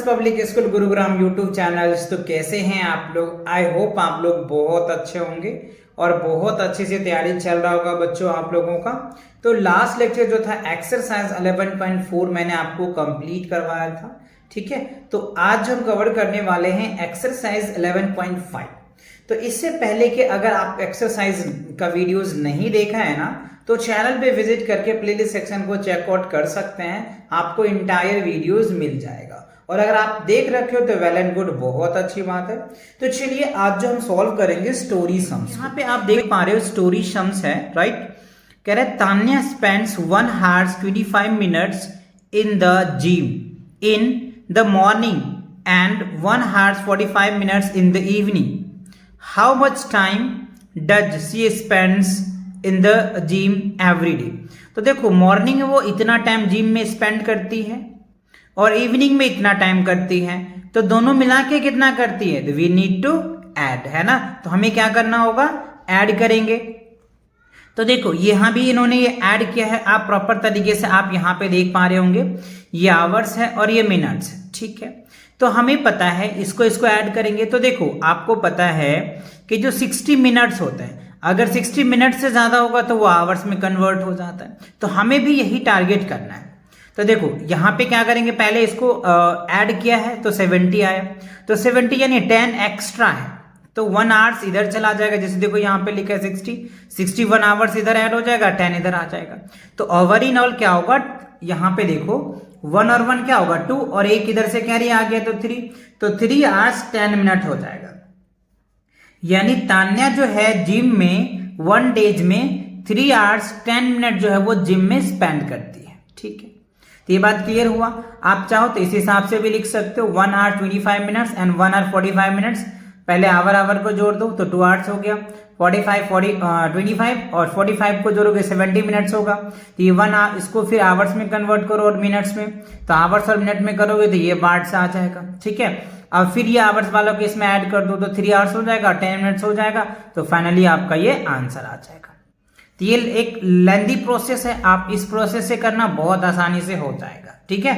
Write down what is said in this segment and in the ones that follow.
Public school Gurugram YouTube channels. तो कैसे हैं आप लोग? आई होप आप लोग बहुत अच्छे होंगे और बहुत अच्छे से तैयारी चल रहा होगा बच्चों आप लोगों का। तो लास्ट लेक्चर जो था एक्सरसाइज 11.4 मैंने आपको कंप्लीट करवाया था, ठीक है। तो आज हम कवर करने वाले हैं एक्सरसाइज 11.5। तो इससे पहले कि अगर आप एक्सरसाइज का वीडियोस नहीं देखा है ना, तो चैनल पे विजिट करके प्लेलिस्ट सेक्शन को चेकआउट कर सकते हैं, आपको इंटायर वीडियोस मिल जाएगा। और अगर आप देख रखे हो तो वेल एंड गुड, बहुत अच्छी बात है। तो चलिए आज जो हम सॉल्व करेंगे स्टोरी सम्स। यहाँ पे आप देख पा रहे हो स्टोरी सम्स है, राइट। कह रहे Tanya spends 1 hour 25 minutes in the gym in the morning and 1 hour 45 minutes in the evening. How much time does she spends in the gym every day. तो देखो मॉर्निंग में वो इतना टाइम जिम में spend करती है और इवनिंग में इतना टाइम करती है, तो दोनों मिला के कितना करती है? तो वी नीड टू ऐड, है ना। तो हमें क्या करना होगा? ऐड करेंगे। तो देखो यहां भी इन्होंने ये ऐड किया है, आप प्रॉपर तरीके से आप यहां पे देख पा रहे होंगे, ये आवर्स है और ये मिनट्स है, ठीक है। तो हमें पता है इसको ऐड करेंगे। तो देखो आपको पता है कि जो 60 मिनट्स होते हैं, अगर 60 मिनट से ज्यादा होगा तो वो आवर्स में कन्वर्ट हो जाता है। तो हमें भी यही टारगेट करना है। तो देखो यहाँ पे क्या करेंगे, पहले इसको ऐड किया है तो 70 आया, तो 70 यानी 10 एक्स्ट्रा है, तो 1 hours इधर चला जाएगा। जैसे देखो यहाँ पे लिखा है 61 hours इधर ऐड हो जाएगा, 10 इधर आ जाएगा। तो ओवर इन ऑल क्या होगा, यहाँ पे देखो 1 और 1 क्या होगा 2, और एक इधर से कैरी आ गया तो 3, तो 3 hours 10 minutes हो जाएगा। यानी तान्या जो है जिम में 1 डेज में 3 hours 10 minutes जो है वो जिम में स्पेंड करती है, ठीक है। तो ये बात क्लियर हुआ। आप चाहो तो इस हिसाब से भी लिख सकते हो 1 hour 25 minutes and 1 hour 45 minutes। पहले आवर को जोड़ दो तो 2 hours हो गया, 25 और 45 को जोड़ोगे 70 मिनट्स होगा। तो ये 1 hour, इसको फिर आवर्स में कन्वर्ट करो और मिनट्स में, तो आवर्स और मिनट में करोगे तो ये पार्ट से आ जाएगा, ठीक है। अब फिर ये आवर्स वालों को इसमें ऐड कर दो तो 3 hours हो जाएगा, 10 मिनट्स हो जाएगा, तो फाइनली आपका ये आंसर आ जाएगा। तो ये एक लेंदी प्रोसेस है, आप इस प्रोसेस से करना बहुत आसानी से हो जाएगा, ठीक है।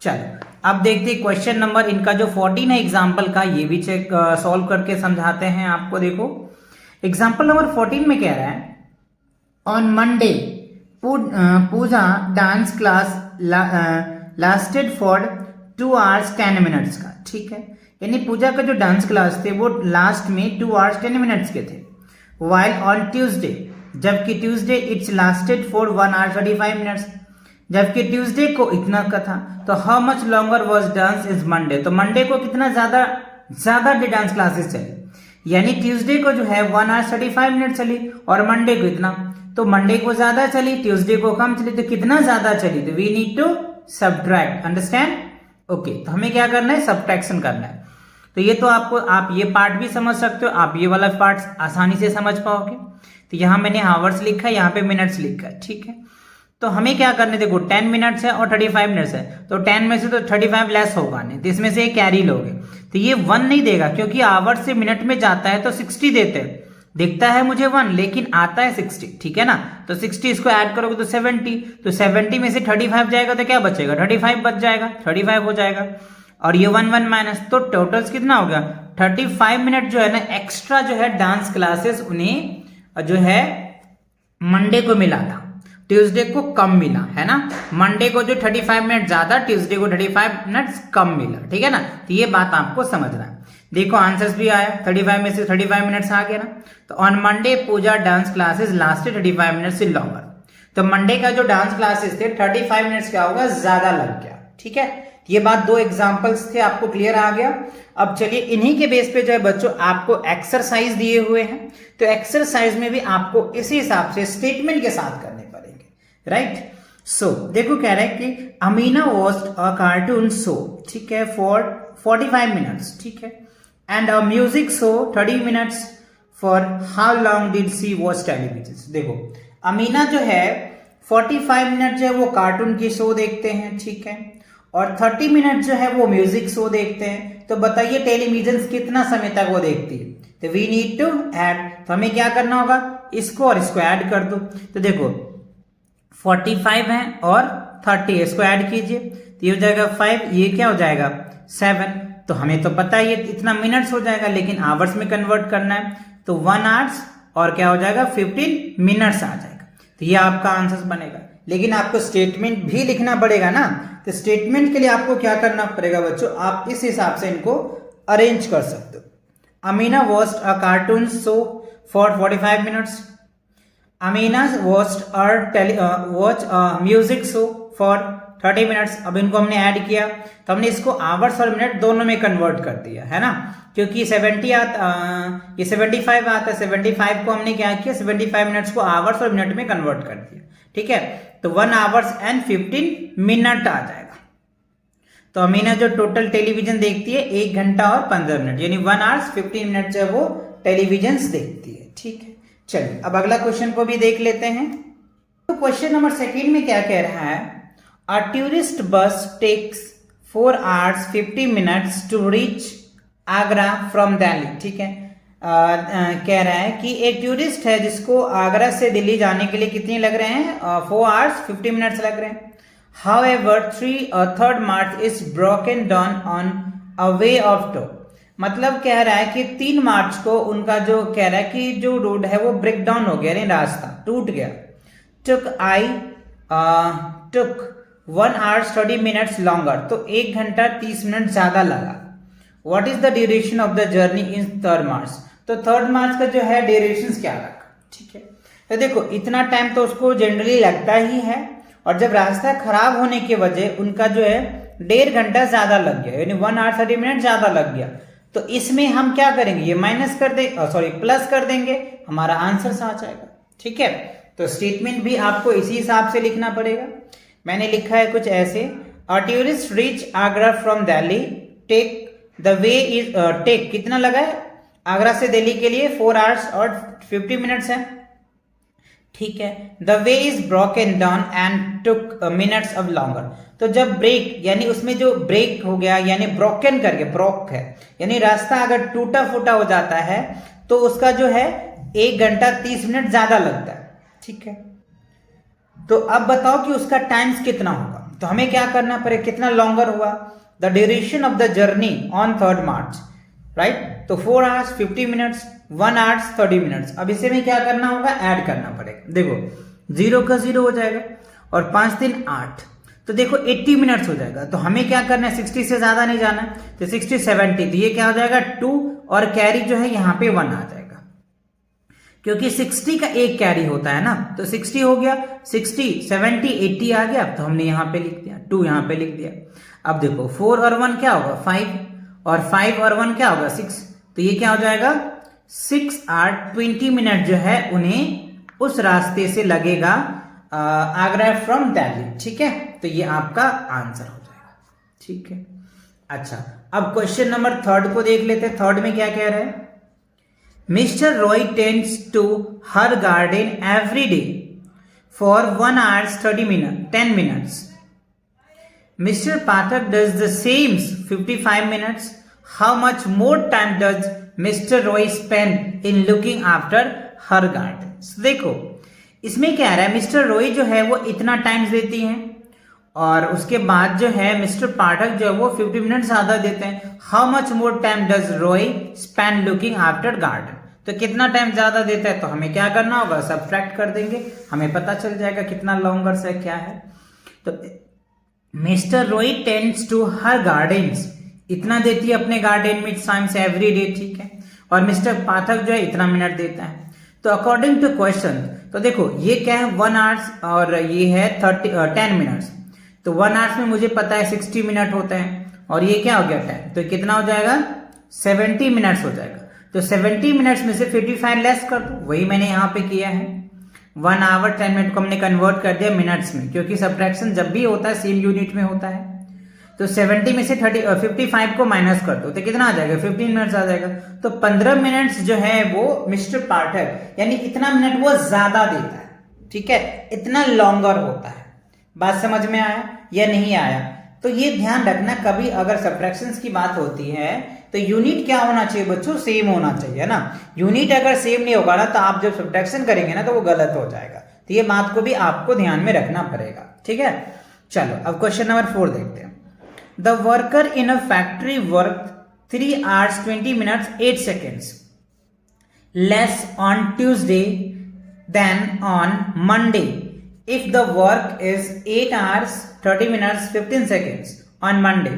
चलो अब देखते हैं क्वेश्चन नंबर इनका जो 14 है एग्जाम्पल का, ये भी चेक सॉल्व करके समझाते हैं आपको। देखो एग्जाम्पल नंबर 14 में कह रहा है on Monday Puja dance class lasted for 2 hours 10 minutes का, ठीक है। यानी पूजा का जो डांस क्लास थे वो लास्ट में 2 hours 10 minutes के थे। वाइल ऑन ट्यूसडे, जबकि Tuesday it's lasted for 1 hour 35 minutes, जबकि ट्यूसडे को इतना का था। तो how much longer was dance is Monday, तो मंडे को कितना ज्यादा डांस क्लासेस चली। यानी ट्यूसडे को जो है 1 hour 35 minutes चली और मंडे को इतना, तो मंडे को ज्यादा चली, ट्यूसडे को कम चली, तो कितना ज्यादा चली? तो we need to subtract, understand? Okay, तो हमें क्या करना है? सब्ट्रैक्शन करना है। तो ये तो आप ये पार्ट भी समझ सकते हो, आप ये वाला पार्ट आसानी से समझ पाओगे। तो यहाँ मैंने आवर्स लिखा है, यहाँ पे मिनट्स लिखा है, ठीक है। तो हमें क्या करने, देखो 10 मिनट्स है और 35 मिनट्स है, तो 10 में से तो 35 लेस होगा नहीं, तो इसमें से कैरी लोगे, तो ये 1 नहीं देगा, क्योंकि आवर्स से मिनट में जाता है तो 60 देते हैं, दिखता है मुझे 1 लेकिन आता है 60, ठीक है ना। तो 60 इसको ऐड करोगे तो 70, तो 70 में से 35 जाएगा तो क्या बचेगा? 35 बच जाएगा, 35 हो जाएगा, और ये 1 माइनस, तो टोटल्स कितना हो गया? 35 मिनट जो है ना एक्स्ट्रा जो है डांस क्लासेस उन्हें जो है मंडे को मिला था, ट्यूसडे को कम मिला, है ना। मंडे को जो 35 मिनट ज्यादा, ट्यूसडे को 35 मिनट्स कम मिला, ठीक है ना। तो ये बात आपको समझना है। देखो आंसर्स भी आया, 35 में से 35 मिनट्स आ गया ना। तो on Monday Puja dance classes lasted 35 minutes से लॉन्गर, तो मंडे का जो डांस क्लासेस थे 35 मिनट्स क्या होगा? ज्यादा लग गया, ठीक है। ये बात 2 एग्जांपल्स थे, आपको क्लियर आ गया। अब चलिए इन्हीं के बेस पे जो है बच्चों आपको एक्सरसाइज दिए हुए हैं, तो एक्सरसाइज में भी आपको इसी हिसाब से स्टेटमेंट के साथ करने पड़ेंगे, राइट। सो देखो कह रहा है कि Amina watched a cartoon show, ठीक है, फॉर 45 मिनट्स, ठीक है, and a music show 30 minutes. For how long did she watch television. देखो अमीना जो है 45 मिनट जो है वो कार्टून की शो देखते हैं, ठीक है, और 30 मिनट जो है वो म्यूजिक शो देखते हैं। तो बताइए टेलीविजन कितना समय तक वो देखती है? तो वी नीड टू ऐड, तो हमें क्या करना होगा? इसको और इसको ऐड कर दो। तो देखो 45 है और 30 है, इसको ऐड कीजिए, तो ये हो जाएगा 5, ये क्या हो जाएगा 7। तो हमें तो पता है ये इतना मिनट्स हो जाएगा, लेकिन आवर्स में कन्वर्ट करना है, तो 1 आवर्स और क्या हो जाएगा 15 मिनट्स आ जाएगा। तो ये आपका आंसर बनेगा। लेकिन आपको स्टेटमेंट भी लिखना पड़ेगा ना, तो स्टेटमेंट के लिए आपको क्या करना पड़ेगा बच्चों, आप इस हिसाब से इनको अरेंज कर सकते हो। Amina watched a cartoon show for 45 minutes. Amina watch a music show for 30 minutes. अब इनको हमने ऐड किया तो हमने इसको आवर्स और मिनट दोनों में कन्वर्ट कर दिया है ना, क्योंकि 70 ये 75 आता है, 75 को हमने क्या किया 75 मिनट्स को आवर्स और मिनट में कन्वर्ट कर दिया। ठीक है, तो 1 आवर्स एंड 15 मिनट आ जाएगा। तो अमीना जो टोटल टेलीविजन देखती है 1 घंटा और 15 मिनट, यानी 1 आवर्स 15 मिनट जो है वो टेलीविजन देखती है। ठीक है, चलिए अब अगला क्वेश्चन को भी देख लेते हैं। तो क्वेश्चन नंबर 2 में क्या कह रहा है, a tourist bus takes 4 hours 50 minutes to reach Agra from Delhi. ठीक है, कह रहा है कि एक टूरिस्ट है जिसको आगरा से दिल्ली जाने के लिए कितने लग रहे हैं, 4 आवर्स 50 मिनट्स लग रहे हैं। However, 3rd March is broken down on a way of tow। मतलब कह रहा है कि 3 मार्च को उनका जो कह रहा है कि जो रोड है वो ब्रेक डाउन हो गया, यानी रास्ता टूट गया। took 1 hour 30 minutes longer, तो 1 घंटा 30 मिनट ज्यादा लगा। What is the duration of the journey in 3rd March? तो 3rd मार्च का जो है ड्यूरेशन क्या लगा। ठीक है, तो देखो इतना टाइम तो उसको जनरली लगता ही है, और जब रास्ता खराब होने की वजह उनका जो है 1.5 घंटा ज्यादा लग गया, यानी 1 आवर 30 मिनट ज्यादा लग गया। तो इसमें हम क्या करेंगे, ये माइनस कर दे प्लस कर देंगे, हमारा आंसर आ जाएगा। ठीक है, तो स्टेटमेंट भी आपको इसी हिसाब से लिखना पड़ेगा। मैंने लिखा है कुछ ऐसे, a tourist reach Agra from Delhi, take the way is take कितना लगा है आगरा से दिल्ली के लिए 4 आवर्स और 50 मिनट्स है। ठीक है, the way is broken down and took minutes of longer. तो जब ब्रेक यानी उसमें जो ब्रेक हो गया, यानी ब्रोकन करके ब्रोक है, यानी रास्ता अगर टूटा फूटा हो जाता है तो उसका जो है 1 घंटा 30 मिनट ज्यादा लगता है। ठीक है, तो अब बताओ कि उसका टाइम्स कितना होगा। तो हमें क्या करना पड़ेगा, कितना लॉन्गर हुआ, the duration of the journey on 3rd March, right. तो 4 आवर्स 50 मिनट्स, 1 आवर्स 30 मिनट्स। अब इसे में क्या करना होगा, ऐड करना पड़ेगा। देखो 0 का 0 हो जाएगा और 5 3 8, तो देखो 80 मिनट्स हो जाएगा। तो हमें क्या करना है, 60 से ज्यादा नहीं जाना है, तो 60 70, तो ये क्या हो जाएगा 2 और कैरी जो है यहाँ पे 1 आ जाएगा, क्योंकि 60 का एक कैरी होता है ना। तो 60 हो गया, 60 70 80 आ गया, तो हमने यहाँ पे लिख दिया, 2 यहाँ पे लिख दिया। अब देखो 4 और 1 क्या होगा 5, और 5 और 1 क्या होगा 6, तो ये क्या हो जाएगा 6 8 20 मिनट जो है उन्हें उस रास्ते से लगेगा आगरा फ्रॉम दिल्ली। ठीक है, तो ये आपका आंसर हो जाएगा। ठीक है, अच्छा अब क्वेश्चन नंबर 3 को देख लेते हैं। 3 में क्या कह रहे हैं, mister Roy tends to her garden every day for 1 hours 10 minutes. Mr. Pathak does the same 55 minutes. How much more time does Mr. Roy spend in looking after her garden? So, देखो इसमें क्या रहा है, मिस्टर रॉय जो है वो इतना time देती हैं और उसके बाद जो है मिस्टर पाठक जो है वो 50 मिनट ज्यादा देते हैं। How much more time does Roy spend looking after garden, तो कितना टाइम ज्यादा देता है, तो हमें क्या करना होगा, सब्ट्रैक्ट कर देंगे, हमें पता चल जाएगा कितना लॉन्गर है क्या है। तो mister Roy tends to her gardens, इतना देती है अपने गार्डन में टाइम्स एवरी डे। ठीक है, और मिस्टर पाठक जो है इतना मिनट देता है। तो अकॉर्डिंग टू क्वेश्चन, तो देखो ये क्या है 1 आवर्स और ये है 10 मिनट्स। तो 1 आवर्स में मुझे पता है 60 मिनट होता है, और ये क्या हो गया टाइम, तो कितना हो जाएगा 70 मिनट्स हो जाएगा। तो 70 मिनट्स में से 55 लेस कर दो, वही मैंने यहाँ पे किया है। 1 आवर 10 मिनट को हमने कन्वर्ट कर दिया मिनट्स में, क्योंकि सब्ट्रैक्शन जब भी होता है सेम यूनिट में होता है। तो 70 में से 55 को माइनस कर दो, तो कितना आ जाएगा 15 मिनट्स आ जाएगा। तो 15 मिनट्स जो है वो मिस्टर पाठक, यानी इतना मिनट वो ज्यादा देता है। ठीक है, इतना लॉन्गर होता है। बात समझ में आया या नहीं आया? तो ये ध्यान रखना, कभी अगर सब्ट्रैक्शंस की बात होती है तो यूनिट क्या होना चाहिए बच्चों, सेम होना चाहिए ना। यूनिट अगर सेम नहीं होगा ना तो आप जब सब्ट्रैक्शन करेंगे ना तो वो गलत हो जाएगा। तो ये बात को भी आपको ध्यान में रखना पड़ेगा। ठीक है, चलो अब क्वेश्चन नंबर 4 देखते हैं। The worker in a factory work 3 hours 20 minutes 8 seconds less on Tuesday than on Monday if the work is 8 hours 30 minutes 15 seconds on Monday.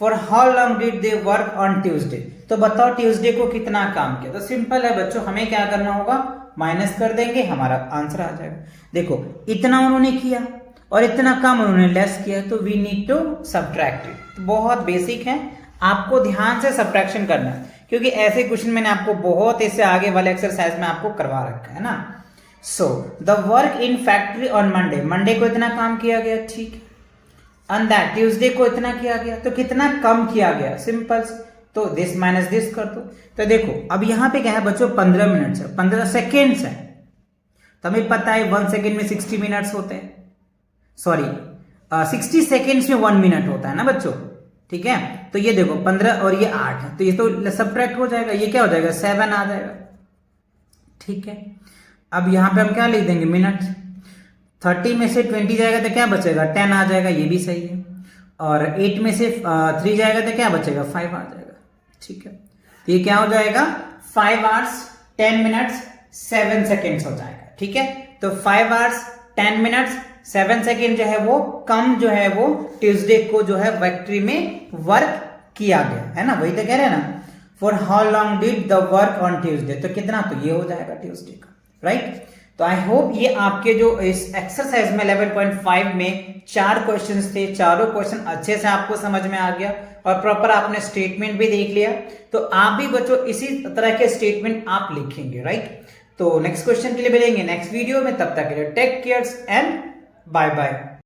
For how long did they work on Tuesday? तो बताओ Tuesday को कितना काम किया। तो simple है बच्चों, हमें क्या करना होगा, माइनस कर देंगे, हमारा आंसर आ जाएगा। देखो इतना उन्होंने किया और इतना काम उन्होंने लेस किया, तो we need to subtract it. तो बहुत बेसिक है, आपको ध्यान से सब्ट्रैक्शन करना है, क्योंकि ऐसे क्वेश्चन मैंने आपको बहुत इससे आगे वाले एक्सरसाइज में आपको करवा रखा है ना। So the work in factory on Monday, Monday को इतना काम किया गया, ठीक है। ऑन दैट ट्यूसडे को इतना किया गया, तो कितना कम किया गया, सिंपल। तो दिस माइनस दिस कर दो। तो देखो अब यहाँ पे क्या है बच्चों, 15 मिनट्स है, 15 सेकेंड्स है। तो हमें पता है 1 सेकेंड में 60 मिनट्स होते हैं, सॉरी 60 सेकेंड्स में 1 मिनट होता है ना बच्चों, ठीक है। तो ये देखो 15 और ये 8 है, तो ये तो सब्ट्रैक्ट हो जाएगा, ये क्या हो जाएगा 7 आ जाएगा, ठीक है। अब यहाँ पे हम क्या लिख देंगे, मिनट। 30 में से 20 जाएगा तो क्या बचेगा, 10 आ जाएगा, ये भी सही है। और 8 में से 3 जाएगा तो क्या बचेगा, 5 आ जाएगा, ठीक है। तो ये क्या हो जाएगा, 5 hours 10 minutes 7 seconds हो जाएगा, ठीक है। तो 5 hours 10 minutes 7 सेकेंड जो है वो कम जो है वो ट्यूसडे को जो है फैक्ट्री में वर्क किया गया है ना, वही तो कह रहे हैं ना। For how long did the work on Tuesday, तो कितना, तो ये हो जाएगा ट्यूसडे का, राइट। तो आई होप ये आपके जो इस एक्सरसाइज में 11.5 में 4 क्वेश्चंस थे, चारों क्वेश्चन अच्छे से आपको समझ में आ गया और प्रॉपर आपने स्टेटमेंट भी देख लिया। तो आप भी बच्चों इसी तरह के स्टेटमेंट आप लिखेंगे, राइट। तो नेक्स्ट क्वेश्चन के लिए मिलेंगे नेक्स्ट वीडियो में, तब तक के लिए take cares and bye bye.